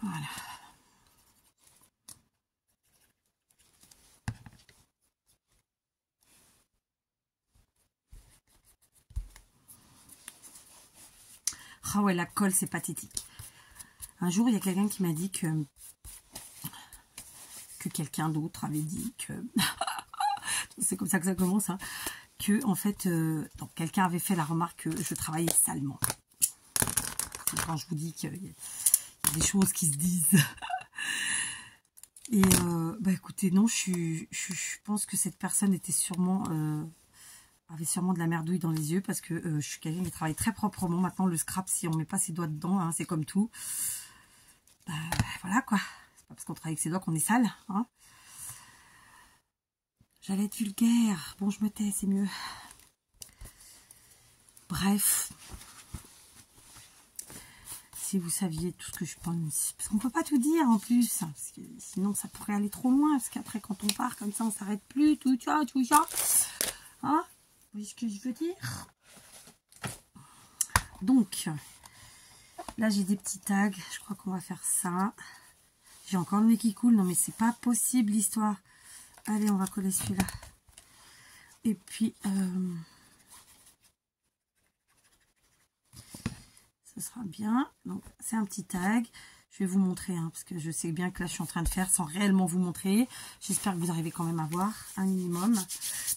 Voilà. Ah ouais, la colle, c'est pathétique. Un jour, il y a quelqu'un qui m'a dit que quelqu'un d'autre avait dit que... c'est comme ça que ça commence, hein, que, en fait, donc quelqu'un avait fait la remarque que je travaillais salement. Quand je vous dis qu'il y a des choses qui se disent. Et, bah écoutez, non, je pense que cette personne était sûrement... avait sûrement de la merdouille dans les yeux parce que je suis quelqu'un qui travaille très proprement. Maintenant, le scrap, si on met pas ses doigts dedans, hein, c'est comme tout. Voilà quoi. C'est pas parce qu'on travaille avec ses doigts qu'on est sale. Hein. J'allais être vulgaire. Bon, je me tais, c'est mieux. Bref. Si vous saviez tout ce que je pense. Parce qu'on peut pas tout dire en plus. Parce que sinon, ça pourrait aller trop loin. Parce qu'après, quand on part comme ça, on s'arrête plus. Tout ça, tout ça. Hein? Vous voyez ce que je veux dire? Donc, là, j'ai des petits tags. Je crois qu'on va faire ça. J'ai encore le nez qui coule. Non, mais c'est pas possible, l'histoire. Allez, on va coller celui-là. Et puis, ce sera bien. Donc, c'est un petit tag. Je vais vous montrer, hein, parce que je sais bien que là, je suis en train de faire sans réellement vous montrer. J'espère que vous arrivez quand même à voir un minimum.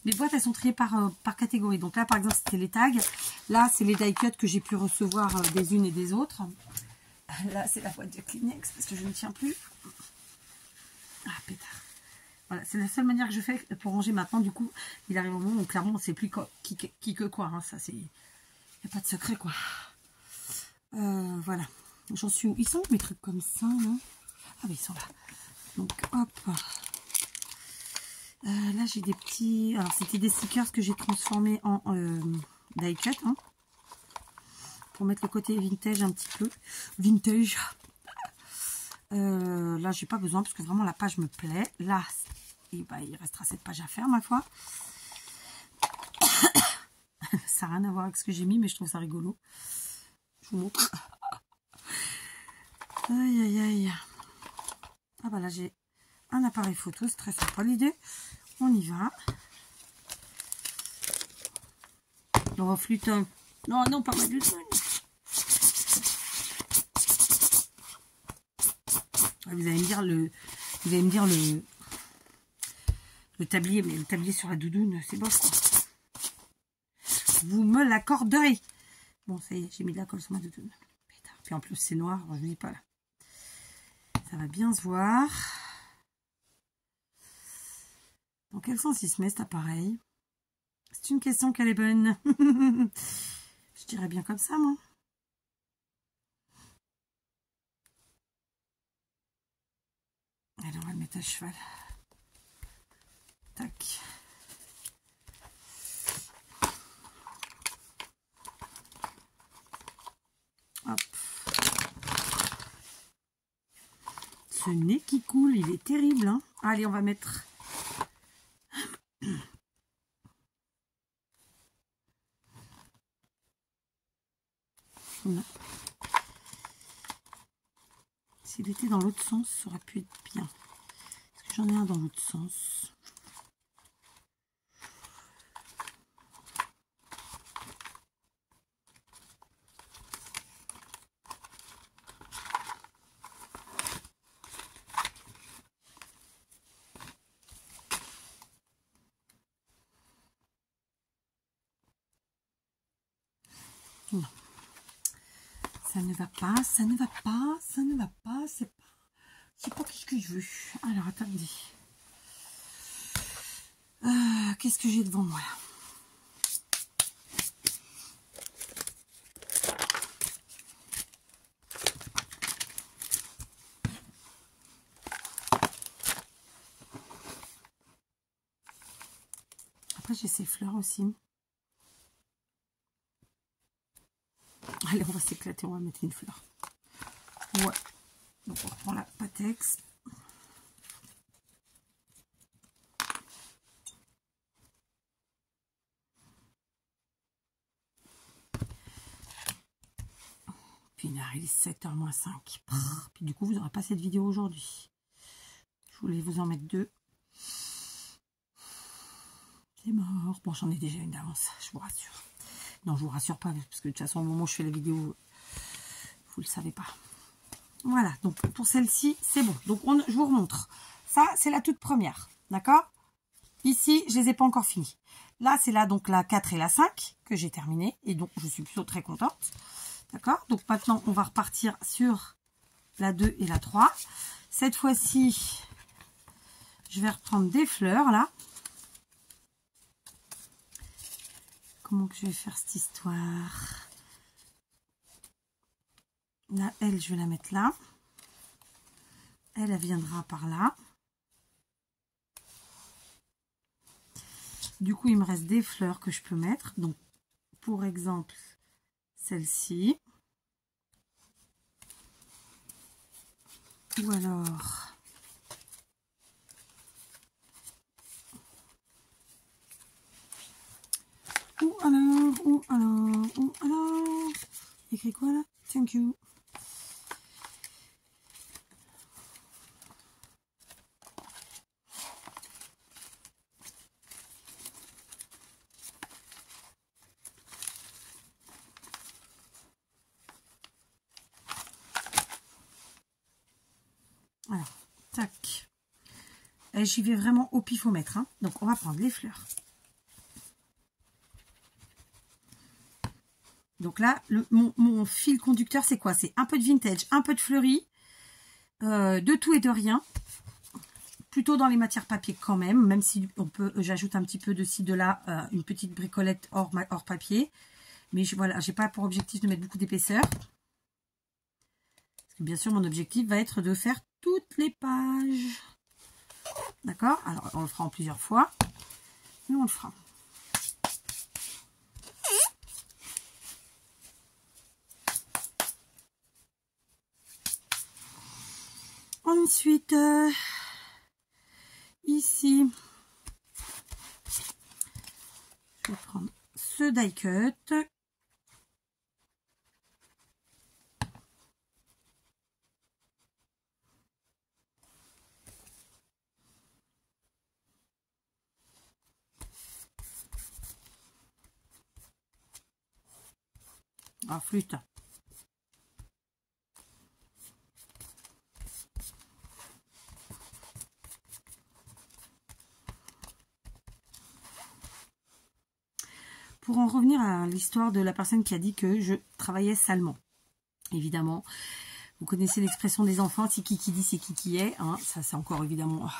Les boîtes, elles sont triées par catégorie. Donc là, par exemple, c'était les tags. Là, c'est les die cuts que j'ai pu recevoir des unes et des autres. Là, c'est la boîte de Kleenex, parce que je ne tiens plus. Ah, pétard. Voilà, c'est la seule manière que je fais pour ranger maintenant. Du coup, il arrive au moment où clairement, on ne sait plus qui que quoi. Hein. Ça, c'est... Il n'y a pas de secret, quoi. Voilà. J'en suis où? Ils sont où mes trucs comme ça, non? Ah oui, ils sont là. Donc, hop. Là, j'ai des petits... Alors, c'était des stickers que j'ai transformés en die cut. Hein, pour mettre le côté vintage un petit peu. Vintage. Là, j'ai pas besoin parce que vraiment, la page me plaît. Là, il restera cette page à faire, ma foi. Ça n'a rien à voir avec ce que j'ai mis, mais je trouve ça rigolo. Je vous montre. Aïe, aïe, aïe. Ah bah là, j'ai un appareil photo. C'est très sympa l'idée. On y va. Non, fluton. Non, non, pas ma fluton. Vous allez me dire le tablier, mais le tablier sur la doudoune, c'est bon quoi. Vous me l'accorderez. Bon, ça y est, j'ai mis de la colle sur ma doudoune. Puis en plus, c'est noir, je ne dis pas là. Ça va bien se voir. Dans quel sens il se met cet appareil? C'est une question qu'elle est bonne. Je dirais bien comme ça, moi. Allez, on va le mettre à cheval. Tac. Hop. Ce nez qui coule, il est terrible. Hein. Allez, on va mettre... S'il était dans l'autre sens, ça aurait pu être bien. Est-ce que j'en ai un dans l'autre sens? Non. Ça ne va pas, ça ne va pas, ça ne va pas, c'est pas ce que je veux. Alors, attendez. Qu'est-ce que j'ai devant moi là? Après, j'ai ces fleurs aussi. Allez, on va s'éclater, on va mettre une fleur. Ouais. Donc, on reprend la Patex. Puis, il arrive 7h moins 5. Puis, du coup, vous n'aurez pas cette vidéo aujourd'hui. Je voulais vous en mettre 2. C'est mort. Bon, j'en ai déjà une d'avance, je vous rassure. Non, je vous rassure pas, parce que de toute façon, au moment où je fais la vidéo, vous le savez pas. Voilà, donc pour celle-ci, c'est bon. Donc, je vous remontre. Ça, c'est la toute première, d'accord? Ici, je les ai pas encore finis. Là, c'est là, donc la 4 et la 5 que j'ai terminé. Et donc, je suis plutôt très contente. D'accord? Donc, maintenant, on va repartir sur la 2 et la 3. Cette fois-ci, je vais reprendre des fleurs, là. Comment que je vais faire cette histoire? Là, elle, je vais la mettre là. Elle viendra par là. Du coup, il me reste des fleurs que je peux mettre. Donc, pour exemple, celle-ci. Ou alors... Ou alors... Écrit quoi là? Thank you. Alors, tac. J'y vais vraiment au pifomètre. Hein. Donc, on va prendre les fleurs. Donc là, mon fil conducteur, c'est quoi? C'est un peu de vintage, un peu de fleuri, de tout et de rien. Plutôt dans les matières papier quand même si on peut, j'ajoute un petit peu de ci, de là, une petite bricolette hors papier. Mais voilà, j'ai pas pour objectif de mettre beaucoup d'épaisseur. Parce que bien sûr, mon objectif va être de faire toutes les pages. D'accord? Alors, on le fera en plusieurs fois. Mais on le fera. Ensuite, ici, je vais prendre ce die cut. Ah, flûte. Pour en revenir à l'histoire de la personne qui a dit que je travaillais salement. Évidemment, vous connaissez l'expression des enfants, c'est qui dit, c'est qui est. Hein. Ça, c'est encore évidemment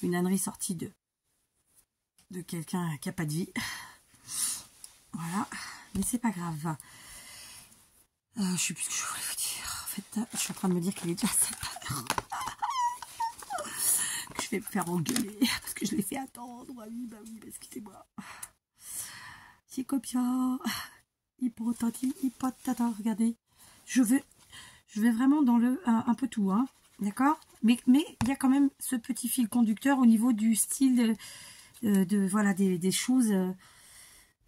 une ânerie sortie de quelqu'un qui n'a pas de vie. Voilà, mais c'est pas grave. Je sais plus ce que je voulais vous dire. En fait, je suis en train de me dire qu'il est déjà 7 heures. Que je vais me faire engueuler parce que je l'ai fait attendre. Bah oui, excusez-moi. C'est copia. Hypotata, regardez. Je vais vraiment dans le un peu tout, hein. D'accord, mais il y a quand même ce petit fil conducteur au niveau du style voilà des choses.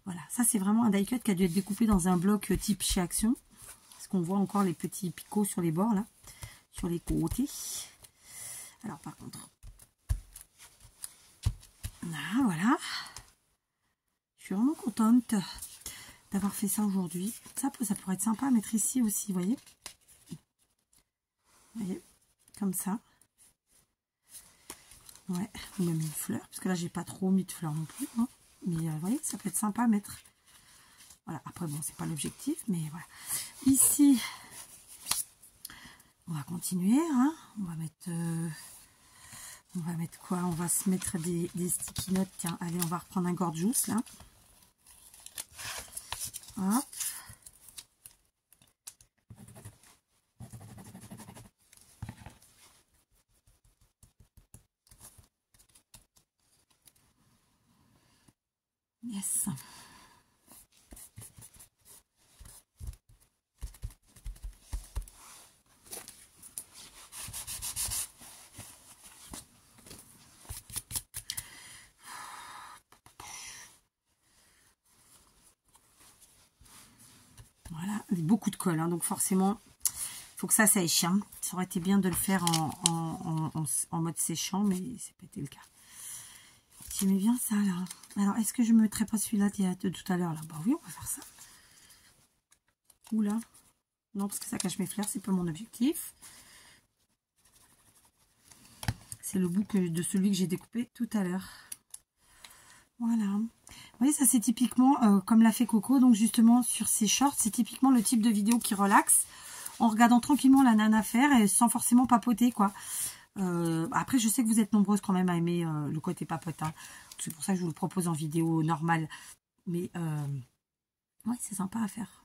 Voilà, ça c'est vraiment un die cut qui a dû être découpé dans un bloc type chez Action. Parce qu'on voit encore les petits picots sur les bords là, sur les côtés. Alors par contre, là, voilà. Je suis vraiment contente d'avoir fait ça aujourd'hui. Ça pourrait être sympa à mettre ici aussi, vous voyez. Vous voyez, comme ça. Ouais, ou même une fleur, parce que là j'ai pas trop mis de fleurs non plus, hein. Mais vous voyez, ça peut être sympa à mettre. Voilà, après bon, c'est pas l'objectif, mais voilà. Ici, on va continuer, hein. On va mettre quoi? On va se mettre des sticky notes. Tiens, allez, on va reprendre un gorgeous là. Hop. Yes. Voilà, beaucoup de colle, hein, donc forcément, il faut que ça sèche. Hein. Ça aurait été bien de le faire en mode séchant, mais c'est pas été le cas. J'aimais bien ça, là. Alors, est-ce que je ne mettrais pas celui-là de tout à l'heure, là? Bah oui, on va faire ça. Oula. Non, parce que ça cache mes fleurs, c'est pas mon objectif. C'est le bout de celui que j'ai découpé tout à l'heure. Voilà. Vous voyez, ça c'est typiquement comme l'a fait Coco. Donc justement, sur ces shorts, c'est typiquement le type de vidéo qui relaxe en regardant tranquillement la nana faire et sans forcément papoter, quoi. Après, je sais que vous êtes nombreuses quand même à aimer le côté papotin. C'est pour ça que je vous le propose en vidéo normale. Mais ouais, c'est sympa à faire.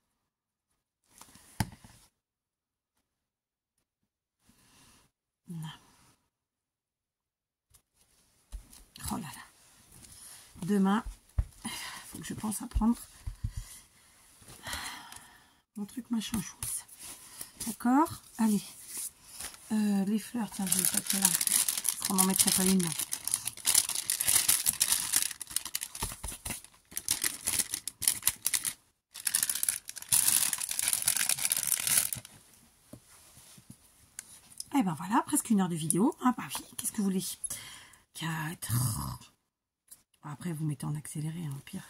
Oh là là. Demain, il faut que je pense à prendre mon truc machin chose. D'accord? Allez. Les fleurs, tiens, je vais pas là. On n'en mettrait pas une. Et ben voilà, presque 1 heure de vidéo. Ah bah oui, qu'est-ce que vous voulez? 4. Après, vous mettez en accéléré, hein, pire.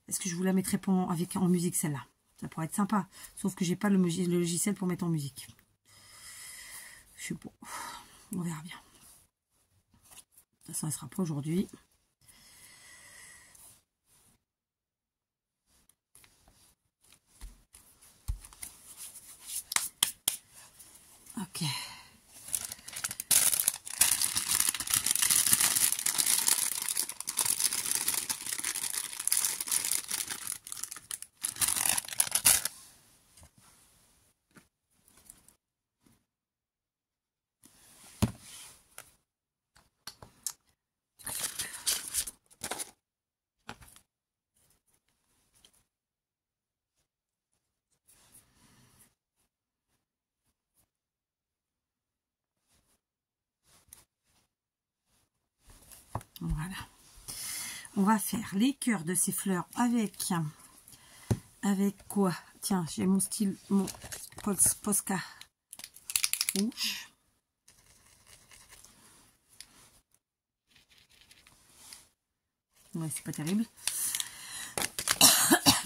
Est-ce que je vous la mettrai pas en musique, celle-là? Ça pourrait être sympa. Sauf que j'ai pas le logiciel pour mettre en musique. Je sais pas. On verra bien. De toute façon, elle sera pas aujourd'hui. Ok. Voilà. On va faire les cœurs de ces fleurs avec quoi? Tiens, j'ai mon style, mon Posca rouge. Ouais, c'est pas terrible.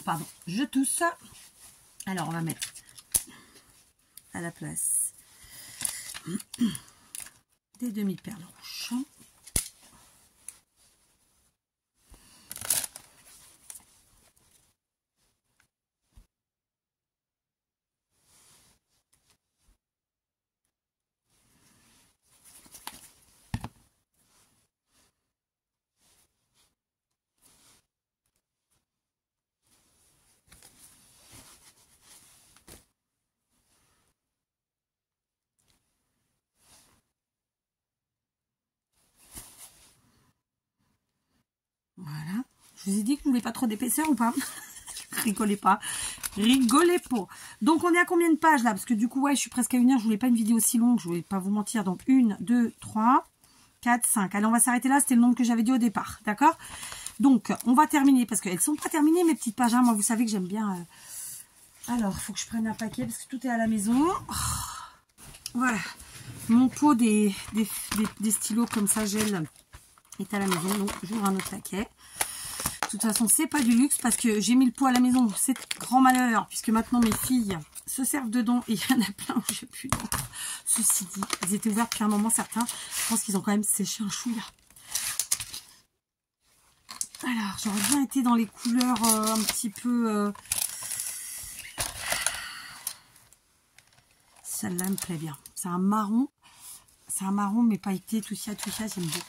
Pardon, je tousse. Alors, on va mettre à la place des demi-perles rouges. Voilà. Je vous ai dit que vous ne voulez pas trop d'épaisseur ou pas? Rigolez pas. Rigolez pas. Donc, on est à combien de pages là? Parce que du coup, ouais, je suis presque à 1 heure. Je voulais pas une vidéo si longue. Je voulais pas vous mentir. Donc, 1, 2, 3, 4, 5. Allez, on va s'arrêter là. C'était le nombre que j'avais dit au départ. D'accord? Donc, on va terminer. Parce qu'elles sont pas terminées, mes petites pages. Hein. Moi, vous savez que j'aime bien... Alors, il faut que je prenne un paquet parce que tout est à la maison. Oh, voilà. Mon pot des stylos comme ça, gel, est à la maison. Donc, j'ouvre un autre paquet. De toute façon, c'est pas du luxe parce que j'ai mis le pot à la maison. C'est grand malheur puisque maintenant mes filles se servent dedans et il y en a plein où j'ai plus d'encre. Ceci dit, ils étaient ouverts depuis un moment certains. Je pense qu'ils ont quand même séché un chouïa. Alors, j'aurais bien été dans les couleurs un petit peu... Celle-là me plaît bien. C'est un marron. C'est un marron mais pailleté, tout ça, j'aime beaucoup.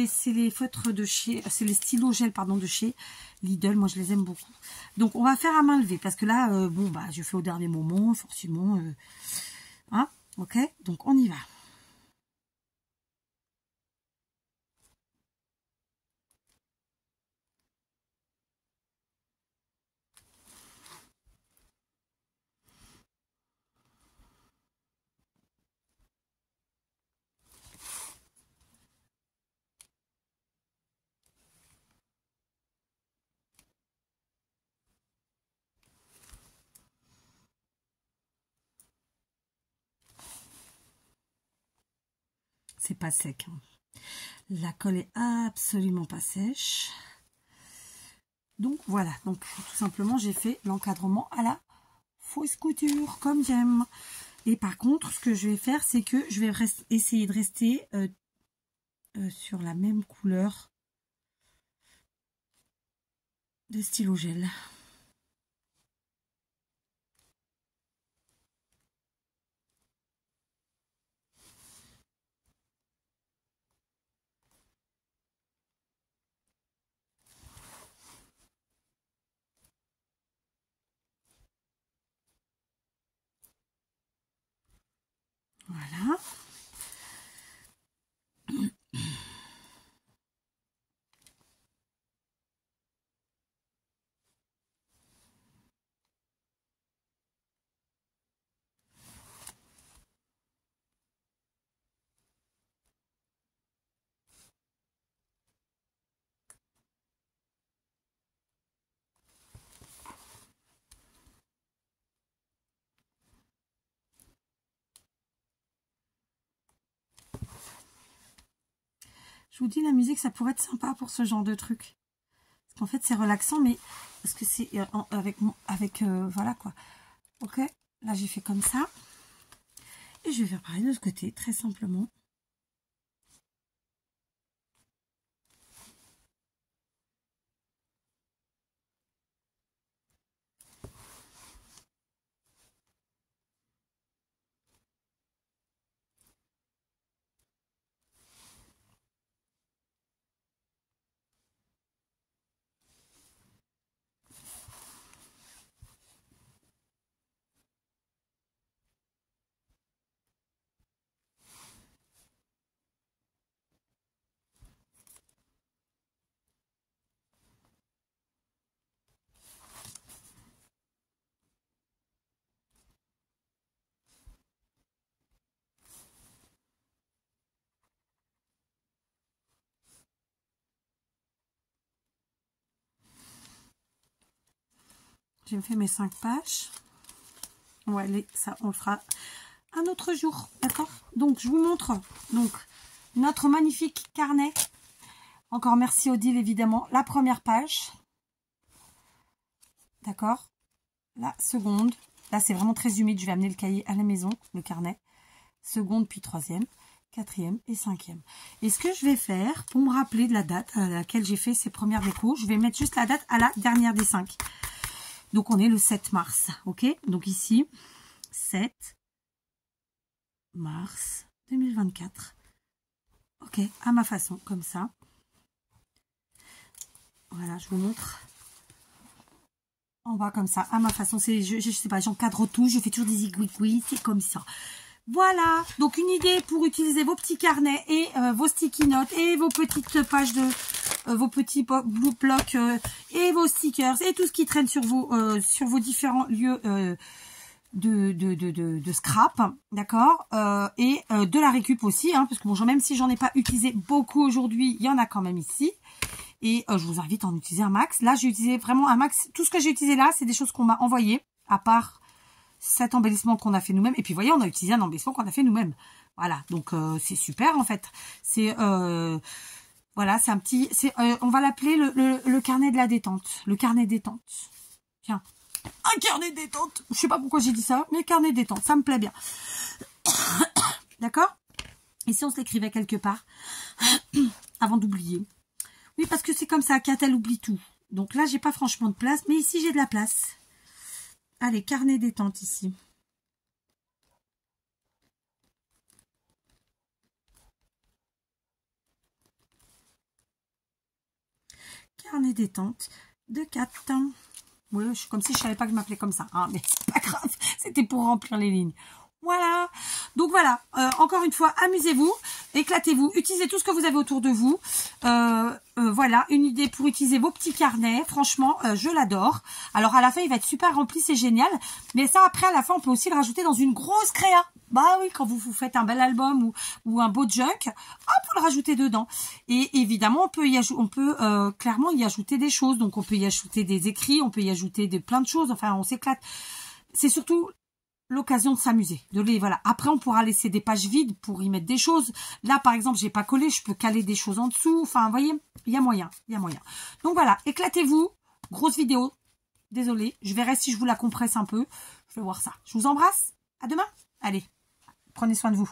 C'est les feutres de chez... C'est les stylos gel, pardon, de chez Lidl. Moi, je les aime beaucoup. Donc, on va faire à main levée. Parce que là, bon, bah, je fais au dernier moment, forcément. Hein, ok? Donc, on y va. C'est pas sec. Hein. La colle est absolument pas sèche. Donc voilà, donc tout simplement j'ai fait l'encadrement à la fausse couture comme j'aime. Et par contre, ce que je vais faire, c'est que je vais essayer de rester sur la même couleur de stylo gel. Voilà. Je vous dis, la musique, ça pourrait être sympa pour ce genre de truc. Parce qu'en fait, c'est relaxant, mais parce que c'est voilà quoi. Ok, là j'ai fait comme ça. Et je vais faire pareil de l'autre côté, très simplement. J'ai fait mes 5 pages. Ouais, ça, on le fera un autre jour, d'accord? Donc, je vous montre donc notre magnifique carnet. Encore merci Odile, évidemment. La première page. D'accord? La seconde. Là, c'est vraiment très humide. Je vais amener le cahier à la maison, le carnet. Seconde, puis troisième, quatrième et cinquième. Et ce que je vais faire, pour me rappeler de la date à laquelle j'ai fait ces premières décos, je vais mettre juste la date à la dernière des 5. Donc, on est le 7 mars. Ok? Donc, ici, 7 mars 2024. Ok, à ma façon, comme ça. Voilà, je vous montre. En bas, comme ça, à ma façon. Je sais pas, j'encadre tout, je fais toujours des aiguilles, c'est comme ça. Voilà, donc une idée pour utiliser vos petits carnets et vos sticky notes et vos petites pages de... vos petits blue blocks et vos stickers et tout ce qui traîne sur vos différents lieux de scrap, d'accord, et de la récup aussi, hein, parce que bon, même si j'en ai pas utilisé beaucoup aujourd'hui, il y en a quand même ici. Et je vous invite à en utiliser un max. Là, j'ai utilisé vraiment un max. Tout ce que j'ai utilisé là, c'est des choses qu'on m'a envoyées, à part cet embellissement qu'on a fait nous-mêmes. Et puis, vous voyez, on a utilisé un embellissement qu'on a fait nous-mêmes. Voilà, donc c'est super, en fait. C'est, voilà, c'est un petit... on va l'appeler le carnet de la détente. Le carnet détente. Tiens, un carnet détente. Je sais pas pourquoi j'ai dit ça, mais carnet détente, ça me plaît bien. D'accord? Et si on se l'écrivait quelque part, avant d'oublier. Oui, parce que c'est comme ça, Kat, elle oublie tout. Donc là, j'ai pas franchement de place, mais ici, j'ai de la place. Allez, carnet détente ici. Carnet détente de Kat. Oui, je suis comme si je savais pas que je m'appelais comme ça. Hein, mais c'est pas grave, c'était pour remplir les lignes. Voilà, donc voilà, encore une fois, amusez-vous, éclatez-vous, utilisez tout ce que vous avez autour de vous. Voilà, une idée pour utiliser vos petits carnets, franchement, je l'adore. Alors à la fin, il va être super rempli, c'est génial. Mais ça, après, à la fin, on peut aussi le rajouter dans une grosse créa. Bah oui, quand vous faites un bel album ou un beau junk, hop, vous le rajoutez dedans. Et évidemment, on peut clairement y ajouter des choses. Donc on peut y ajouter des écrits, on peut y ajouter plein de choses. Enfin, on s'éclate. C'est surtout l'occasion de s'amuser. Voilà. Après, on pourra laisser des pages vides pour y mettre des choses. Là, par exemple, j'ai pas collé, je peux caler des choses en dessous. Enfin, vous voyez, il y a moyen, il y a moyen. Donc voilà, éclatez-vous. Grosse vidéo. Désolée, je verrai si je vous la compresse un peu. Je vais voir ça. Je vous embrasse. À demain. Allez, prenez soin de vous.